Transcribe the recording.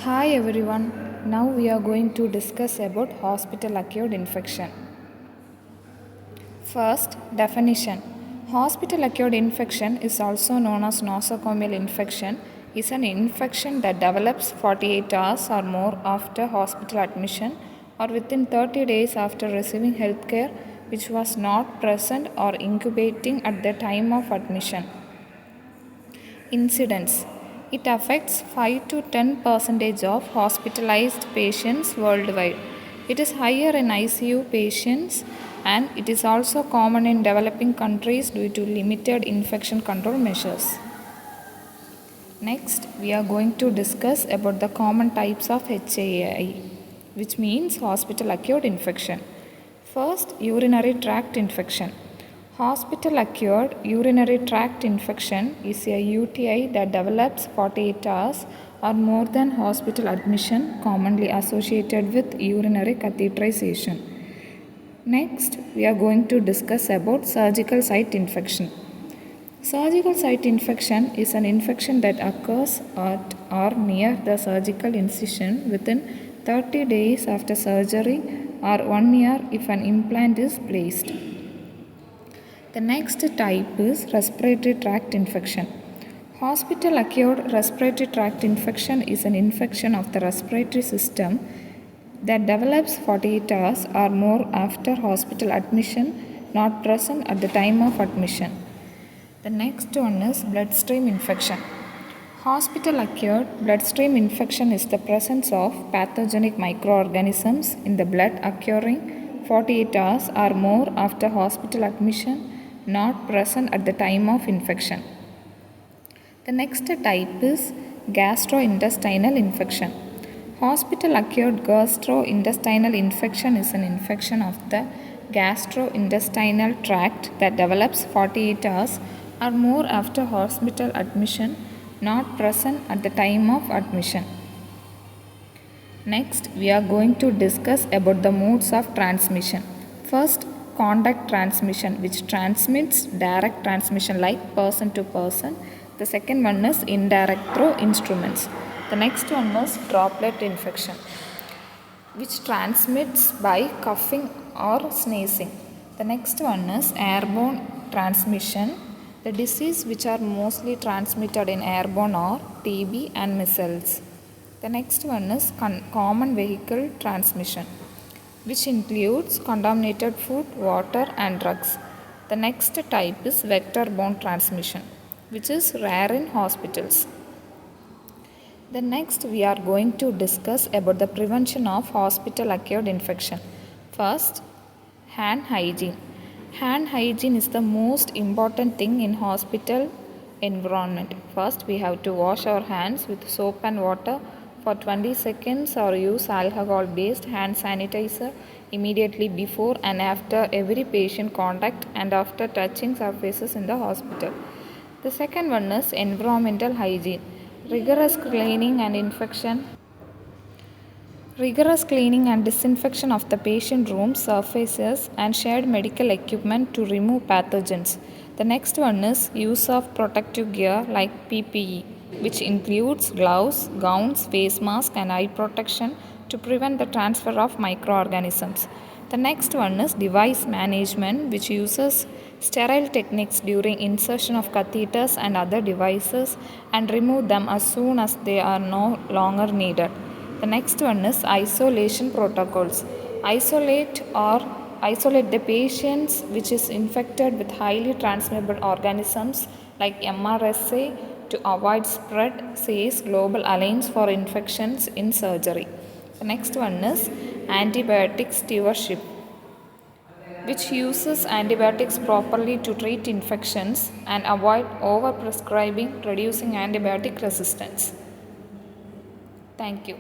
Hi everyone. Now we are going to discuss about hospital acquired infection. First, definition. Hospital acquired infection is also known as nosocomial infection is an infection that develops 48 hours or more after hospital admission or within 30 days after receiving health care which was not present or incubating at the time of admission. Incidence. It affects 5 to 10 percentage of hospitalized patients worldwide. It is higher in ICU patients and it is also common in developing countries due to limited infection control measures. Next, we are going to discuss about the common types of HAI, which means hospital acquired infection. First, urinary tract infection. Hospital acquired urinary tract infection is a UTI that develops 48 hours or more than hospital admission, commonly associated with urinary catheterization. Next, we are going to discuss about surgical site infection. Surgical site infection is an infection that occurs at or near the surgical incision within 30 days after surgery or 1 year if an implant is placed. The next type is respiratory tract infection. Hospital acquired respiratory tract infection is an infection of the respiratory system that develops 48 hours or more after hospital admission, not present at the time of admission. The next one is bloodstream infection. Hospital acquired bloodstream infection is the presence of pathogenic microorganisms in the blood occurring 48 hours or more after hospital admission, not present at the time of infection. The next type is gastrointestinal infection. Hospital acquired gastrointestinal infection is an infection of the gastrointestinal tract that develops 48 hours or more after hospital admission, not present at the time of admission. Next, we are going to discuss about the modes of transmission. First, contact transmission, which transmits direct transmission like person to person. The second one is indirect through instruments. The next one is droplet infection, which transmits by coughing or sneezing. The next one is airborne transmission. The disease which are mostly transmitted in airborne are TB and measles. The next one is common vehicle transmission, which includes contaminated food, water and drugs. The next type is vector-borne transmission, which is rare in hospitals. The next we are going to discuss about the prevention of hospital acquired infection. First, hand hygiene. Hand hygiene is the most important thing in hospital environment. First, we have to wash our hands with soap and water for 20 seconds or use alcohol based hand sanitizer immediately before and after every patient contact and after touching surfaces in the hospital. The second one is environmental hygiene. Rigorous cleaning and disinfection of the patient rooms, surfaces and shared medical equipment to remove pathogens. The next one is use of protective gear like PPE, which includes gloves, gowns, face mask and eye protection to prevent the transfer of microorganisms. The next one is device management, which uses sterile techniques during insertion of catheters and other devices and remove them as soon as they are no longer needed. The next one is isolation protocols. Isolate the patients which is infected with highly transmissible organisms like MRSA to avoid spread, says Global Alliance for Infections in Surgery. The next one is antibiotic stewardship, which uses antibiotics properly to treat infections and avoid overprescribing, reducing antibiotic resistance. Thank you.